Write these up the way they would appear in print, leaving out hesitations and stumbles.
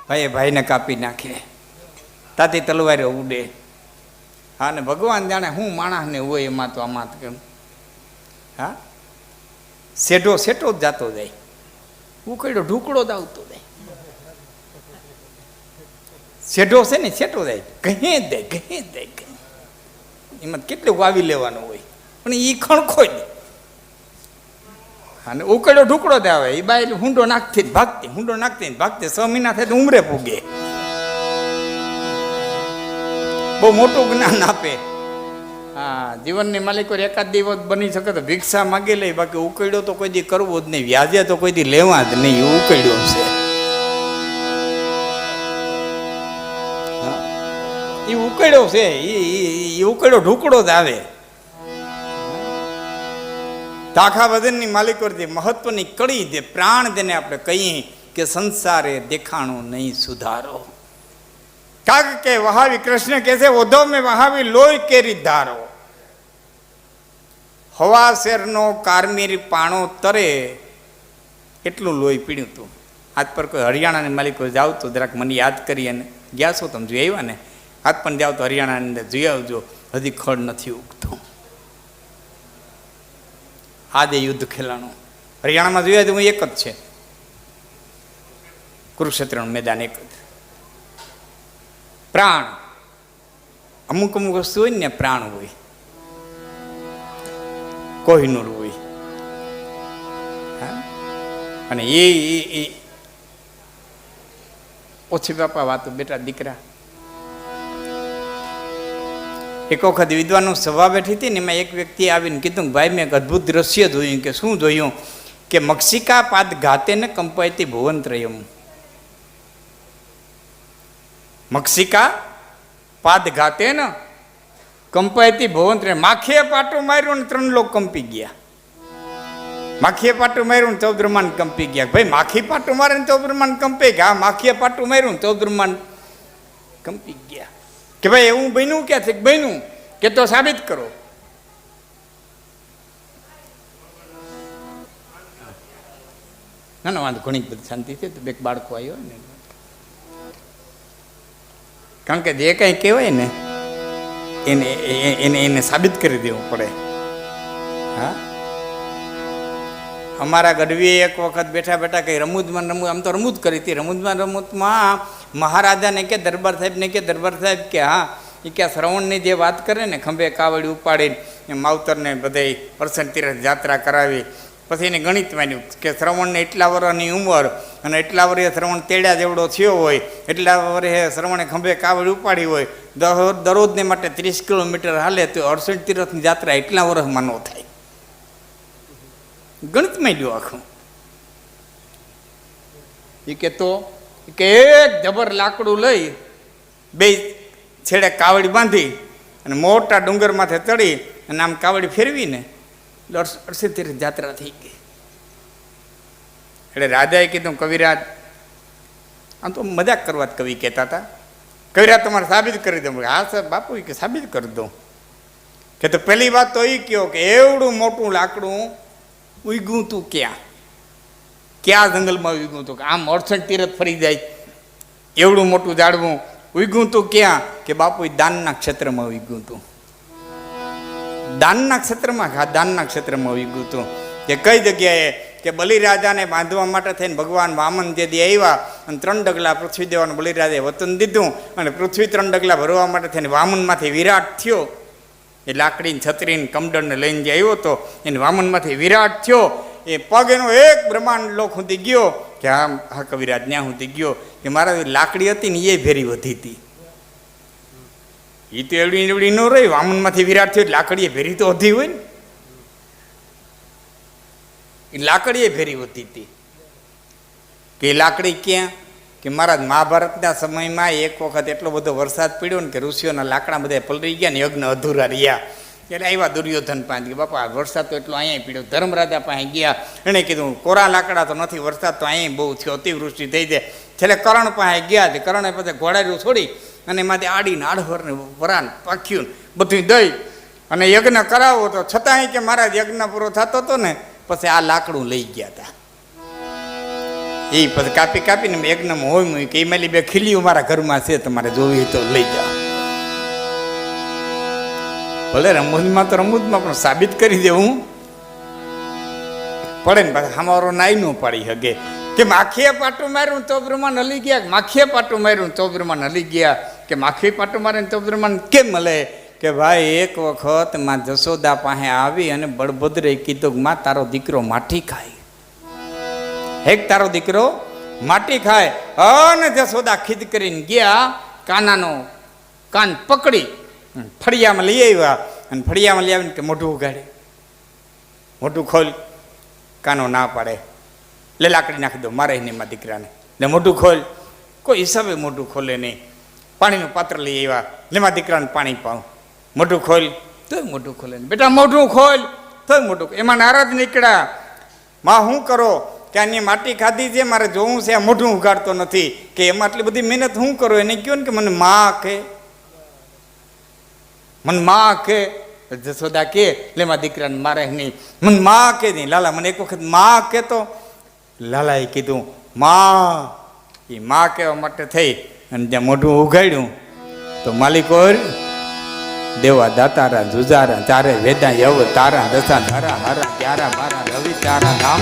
ભાઈ ભાઈને કાપી નાખે, તાતી તલવારે ઉડે. હા ને ભગવાન જાણે હું માણસને હોય એમાં તો આમાં તો કેમ. હા સેઢો સેટો જ જાતો જાય, ઉકળ્યો ઢુકડો જ આવતો જાય. સેઢો છે ને સેટો જાય, કહે જ જાય. એમાં કેટલું વાવી લેવાનું હોય પણ એ ખણખોય દે. અને ઉકળ્યો ઢુકડો જ આવે. એ બાય હુંડો નાખતી ભાગતી, હુંડો નાખતી ભાગતી. 6 મહિના થાય તો ઉમરે પૂગે. બહુ મોટું જ્ઞાન આપે. હા જીવનની માલિકો એકાદ દિવસ બની શકે તો ભિક્ષા માગી લે, બાકી ઉકળ્યો તો કોઈ દી કરવો જ નહીં, વ્યાજે તો કોઈ દી લેવા જ નહીં. ઉકળ્યો છે એ ઉકળ્યો છે, એ ઉકળ્યો ઢુકડો જ આવે. આખા વજનની માલિકો જે મહત્વની કડી જે પ્રાણ જેને આપણે કહીએ કે સંસારે દેખાણો નહીં સુધારો. કાગ કે વહાવી કૃષ્ણ કહે છે ઓધો મેં વહાવી લોહી કેરી ધારો. હવા શેરનો કારમીર પાણો તરે એટલું લોહી પીડ્યું હતું. આજ પર કોઈ હરિયાણાની માલિકો જાવ તો જરાક મને યાદ કરી અને ગયા છો તમે જોઈ આવ્યા ને, આજ પણ જાઓ તો હરિયાણાની અંદર જોઈ આવજો, હજી ખડ નથી ઉગતું. આદે યુદ્ધ ખેલાણું હરિયાણામાં જોયા તો એક જ છે, કુરુક્ષેત્રનું મેદાન એક જ. પ્રાણ અમુક અમુક વસ્તુ હોય ને પ્રાણ હોય, કોહિનૂર હોય. અને એ ઓછી બાપા વાતો બેટા દીકરા. એક વખત વિદ્વાનો સભા બેઠી હતી ને, એમાં એક વ્યક્તિએ આવીને કીધું કે ભાઈ મેં એક અદ્ભુત દ્રશ્ય જોયું. કે શું જોયું? કે મક્ષિકા પાદ ઘાતે ને કંપાયતી ભુવનત્રયમ. મક્ષિકા પાદ ઘાતે ને કંપાયતી ભુવનત્રયમ. માખીએ પાટું માર્યું ને 3 લોક કંપી ગયા. માખીએ પાટું માર્યું ને 14 બ્રહ્માંડ કંપી ગયા. ભાઈ માખી પાટું મારે ને 14 બ્રહ્માંડ કંપી ગયા. માખીએ પાટું માર્યું ને 14 બ્રહ્માંડ કંપી ગયા. કે ભાઈ એવું બન્યું ક્યાંથી બન્યું કે તો સાબિત કરો. ના ના વાંધો, ઘણી બધી શાંતિ છે. તો બે બાળકો આવ્યો ને, કારણ કે જે કંઈ કહેવાય ને એને એને એને સાબિત કરી દેવું પડે. હા અમારા ગઢવીએ એક વખત બેઠા બેઠા કઈ રમૂજમાં આમ તો રમૂજ કરી હતી. રમૂજમાં મહારાજાને કે દરબાર સાહેબને કે દરબાર સાહેબ કે હા એ કે શ્રવણની જે વાત કરે ને, ખંભે કાવડી ઉપાડીને માવતરને બધે પરસન તીરથ યાત્રા કરાવી. પછી એને ગણિત માન્યું કે શ્રવણને એટલા વર્ષની ઉંમર અને એટલા વર્ષે શ્રવણ તેડ્યા જેવડો થયો હોય, એટલા વર્ષે શ્રવણે ખંભે કાવડી ઉપાડી હોય, દરરોજને માટે 30 કિલોમીટર હાલે તો 68 તીરથની યાત્રા એટલા વર્ષમાં ન થાય. ગણિત માંડ્યું આખું. એ કે તો કે એક જબર લાકડું લઈ બે છેડે કાવડી બાંધી અને મોટા ડુંગર માથે ચડી અને આમ કાવડી ફેરવીને 68 તીરથ યાત્રા થઈ ગઈ. એટલે રાજાએ કીધું કવિરાજ, આમ તો મજાક કરવા જ કવિ કહેતા હતા, કવિરાજ તમારે સાબિત કરી દઉં. હા સર બાપુ કે સાબિત કરી દઉં. કે તો પહેલી વાત તો એ કહો કે એવડું મોટું લાકડું ઉગ્યું તું ક્યાં જંગલમાં ઉગ્યું તું? આમ 68 તીરથ ફરી જાય એવડું મોટું ઝાડવું ઉગ્યું તું ક્યાં? કે બાપુ દાનના ક્ષેત્રમાં ઉગ્યું તું. દાનના ક્ષેત્રમાં? હા દાનના ક્ષેત્રમાં ઉગ્યું તું. કે કઈ જગ્યાએ? કે બલિરાજાને બાંધવા માટે થઈને ભગવાન વામન જે દી આવ્યા અને 3 ડગલા પૃથ્વી દેવાનું બલિરાજાએ વતન દીધું અને પૃથ્વી 3 ડગલા ભરવા માટે થઈને વામનમાંથી વિરાટ થયો. એ લાકડીને છત્રીને કમડળને લઈને જે આવ્યો હતો એને વામનમાંથી વિરાટ થયો. એ પગ એનો એક બ્રહ્માંડ લોક સુધી ગયો. કે હા કવિરાજ ન્યા સુધી ગયો કે મારા લાકડી હતી ને એ ભેરી વધી હતી. એ તો એવડી એવડી ન રહી, વામનમાંથી વિરાટ થયો લાકડી એ ભેરી તો વધી હોય ને, એ લાકડી એ ભેરી વધી હતી. કે એ લાકડી ક્યાં? કે મહારાજ મહાભારતના સમયમાં એક વખત એટલો બધો વરસાદ પડ્યો ને કે ઋષિઓના લાકડા બધા પલળી ગયા ને યજ્ઞ અધૂરા રહ્યા. એટલે આવ્યા દુર્યોધન પાસે કે બાપા વરસાદ તો એટલો અહીંયા પીડ્યો. ધર્મરાજા પાસે ગયા, એણે કીધું કોરા લાકડા તો નથી, વરસાદ તો અહીંયા બહુ થયો, અતિવૃષ્ટિ થઈ જાય. છેલ્લે કરણ પાસે ગયા. કરણે પછી ઘોડાર્યું છોડી અને એમાંથી આડીને આડવરને વરાન પાખ્યું બધું દઈ અને યજ્ઞ કરાવો તો છતાંય કે મહારાજ યજ્ઞ પૂરો થતો હતો ને પછી આ લાકડું લઈ ગયા હતા. એ પછી કાપી કાપીને યજ્ઞમાં હોય મૂકી કે એ મેલી બે ખીલીઓ મારા ઘરમાં છે, તમારે જોવી તો લઈ જાઓ. ભલે રમૂજમાં તો રમૂજમાં પણ સાબિત કરી દેવું પડે ને. પાછા અમારો નાઈ ન પાડી શકે કે માખીએ પાટું માર્યું તો બ્રહ્માન હલી ગયા, માખીએ પાટું માર્યું તો બ્રહ્માન હલી ગયા, કે માખી પાટું મારે તો બ્રહ્માન કેમ મળે? કે ભાઈ એક વખત માં જશોદા પાસે આવી અને બળભદ્રે કીધું માં તારો દીકરો માટી ખાય, હેક તારો દીકરો માટી ખાય. અને જશોદા ખીદ કરીને ગયા, કાનાનો કાન પકડી ફળિયામાં લઈ આવ્યા અને ફળિયામાં લઈ આવીને કે મોઢું ઉગાડે, મોઢું ખોલ. કાનો ના પાડે, લે લાકડી નાખી દો મારે નહીં માં દીકરાને, લે મોઢું ખોલ. કોઈ હિસાબે મોઢું ખોલે નહીં. પાણીનું પાત્ર લઈ આવ્યા, લે માં દીકરાને પાણી પાઉં, મોઢું ખોલ, તોય મોઢું ખોલે નહીં. બેટા મોઢું ખોલ, તોય મોઢું. એમાં નારાજ નીકળ્યા, માં શું કરો કે આની માટી ખાધી છે, મારે જોવું છે, આ મોઢું ઉગાડતો નથી, કે એમાં આટલી બધી મહેનત શું કરો? એને કહ્યું ને કે મને માં કે, મને માં કે. જશોદા કે લે માં દીકરાને મારે નહીં, મને માં કે નહીં. લાલા મને એક વખત માં કહેતો. લાલાએ કીધું માં, એ માં કહેવા માટે થઈ અને જ્યાં મોઢું ઉગાડ્યું તો માલિકો દેવા દાતારા જુજારા ચારે વેદા યવ તારા દશા ધારા હારા 11 12 રવિ તારા ધામ.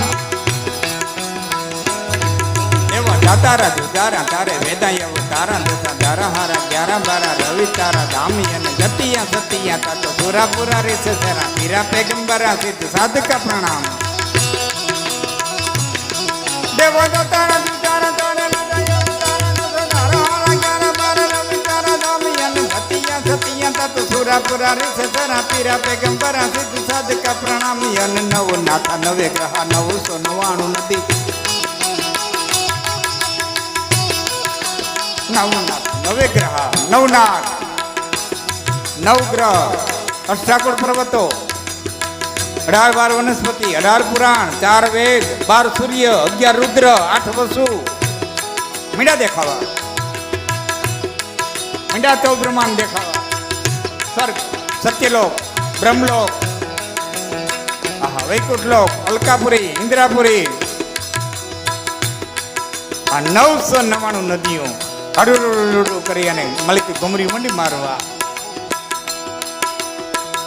દેવા દાતારા જુજારા ચારે વેદા યવ તારા દશા ધારા હારા 11 12 રવિ તારા ધામી. અને જતિયા સતિયા તાતો સુરાપુરા રે સસરા પીરા પેગંબરા સિદ્ધ સાધકા પ્રણામ. દેવા દાતારા જુજારા ચારે વેદા યવ તારા દશા ધારા હારા 11 12 રવિ તારા ધામી. અને જતિયા સતિયા તાતો સુરાપુરા રે સસરા પીરા પેગંબરા સિદ્ધ સાધકા પ્રણામી. અને નવ નાથા નવે ગ્રહા 999 નદી, નવનાથ નવે ગ્રહ, નવનાથ નવગ્રહ, અષ્ટાકોટ પર્વતો, 18 વનસ્પતિ, 18 પુરાણ, 4 વેદ, 12 સૂર્ય, 11 રુદ્ર, 8 વસુ. મીંડા દેખાવા, મીંડા તો બ્રહ્માંડ દેખાવા. સ્વર્ગ, સત્યલોક, બ્રહ્મલોક, વૈકુંઠ લોક, અલકાપુરી, ઇન્દ્રાપુરી. આ 999 નદીઓ હડુડુડુડુ કરી અને મલિક ઘુમરી મંડી મારવા.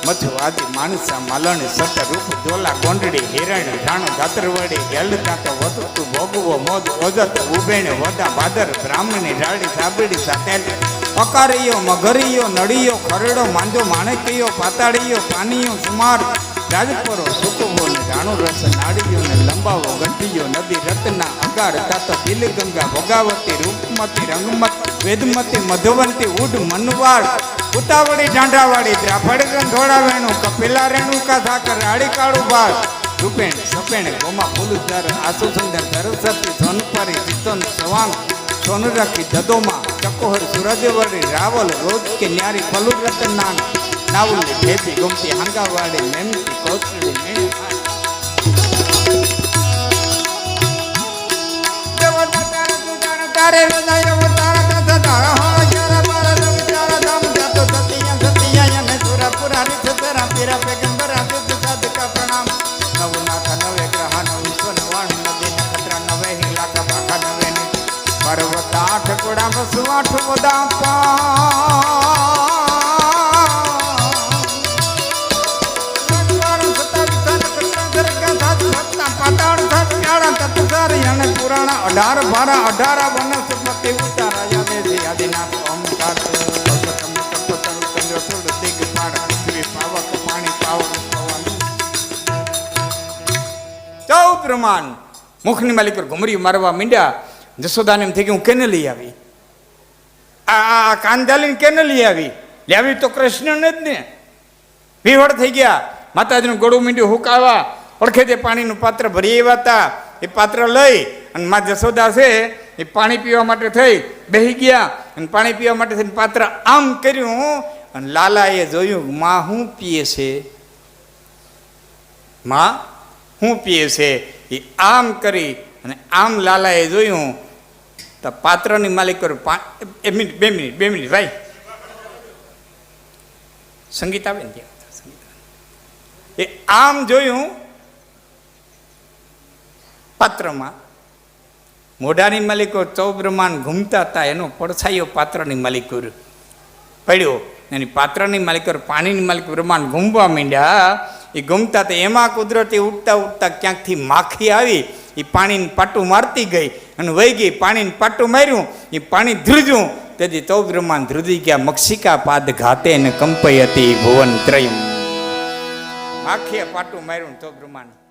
મથુ આદિ માણસા માલણી સત રૂપ જોલા કોંડડી હિરણ ઢાણો જાતરવડી હેલતા તો વતતું ભોગવો મોદ ઓજત ઉભેણ વદા ભાદર બ્રાહ્મણી રાડી સાબડી સાતેલ અકારીયો મગરીયો નડીયો ખરડો માંજો માણેકીયો પાતાળીયો પાનીયો સુમાર રાજપરો સુકવો ને જાણો રસ નાડીયો ને લંબાવો ગંઠીયો નદી રત્ના અગાર તાતો પીલી ગંગા ભોગાવતી રૂપમતી રંગમત વેદમતી મધવંતી ઉડ મનવાડ ઉતાવળી ઢાંઢાવાળી દ્રાફડ ગંધોળા વેણું કપિલા રેણુકા સાકર રાડી કાળું બાળ રૂપેણ સપેણ ગોમા ફૂલધર આસુ સુંદર સરસ્વતી સોનપરી ચિત્તન સવાંગ સોનરખી દદોમાં ચકોહર સુરદેવરી રાવલ રોજ કે ન્યારી ફલુર રતનાન નાવલી ભેદી ગમતી હાંગાવાડી મેમતી કોચડી મેણી તારે હૃદય તારા કથા તારા હા જારા બારા રવિચારા ધામ જાતો સતિયા સતિયા અને સુરાપુરા રી સતરા પીરા પેગંબરા સિદ્ધ સાધકા પ્રણામ. નવનાથ નવે ગ્રહ 999 નદી નક્ષત્ર 9 હિલાકા ભાખા 9 ને પર્વત 8 કોડા વસુ 8 વદા પા અને પુરાણા 18 ભારા 18 વનસ્પતિ ઉતારાયા દેજી આદિનાથ ઓમકાર દિગ પાડ પૃથ્વી પાવક પાણી પાવક પવન 14 પ્રમાણ મુખની માલિક પર ઘુમરી મારવા મીંડ્યા. જશોદાને એમ થઈ ગયું કેને લઈ આવી, આ કાંદાલીને કેને લઈ આવી? લાવી તો કૃષ્ણને જ ને. વિવડ થઈ ગયા. માતાજીનું ગળું મીંડ્યું હુકાવા પડખે તે પાણીનું પાત્ર ભરી આવ્યા હતા. એ પાત્ર લઈ અને માં જશોદા છે એ પાણી પીવા માટે થઈ બેસી ગયા અને પાણી પીવા માટે થઈને પાત્ર આમ કર્યું અને લાલાએ જોયું માં શું પીએ છે, માં શું પીએ છે. એ આમ કરી અને આમ લાલાએ જોયું તો પાત્રની માલિક કર્યું 2 મિનિટ ભાઈ સંગીત આવે ને એ આમ જોયું પાત્રમાં મોઢાની માલિકો ચૌબ્રહ્માંડ ઘૂમતા હતા, એનો પડછાયો પાત્રની માલિકો પડ્યો. એની પાત્રની માલિકો પાણીની માલિક બ્રહ્માંડ ઘૂમવા માંડ્યા. એ ઘૂમતા હતા, એમાં કુદરતી ઉઠતા ઉઠતા ક્યાંકથી માખી આવી, એ પાણીને પાટું મારતી ગઈ અને વહી ગઈ. પાણીને પાટું માર્યું, એ પાણી ધ્રુજ્યું, તેથી ચૌબ્રહ્માંડ ધ્રુજી ગયા. મક્ષિકા પાદ ઘાતે ને કંપઈ હતી ભુવન ત્રય. માખીએ પાટું માર્યું, ચૌબ્રહ્માંડ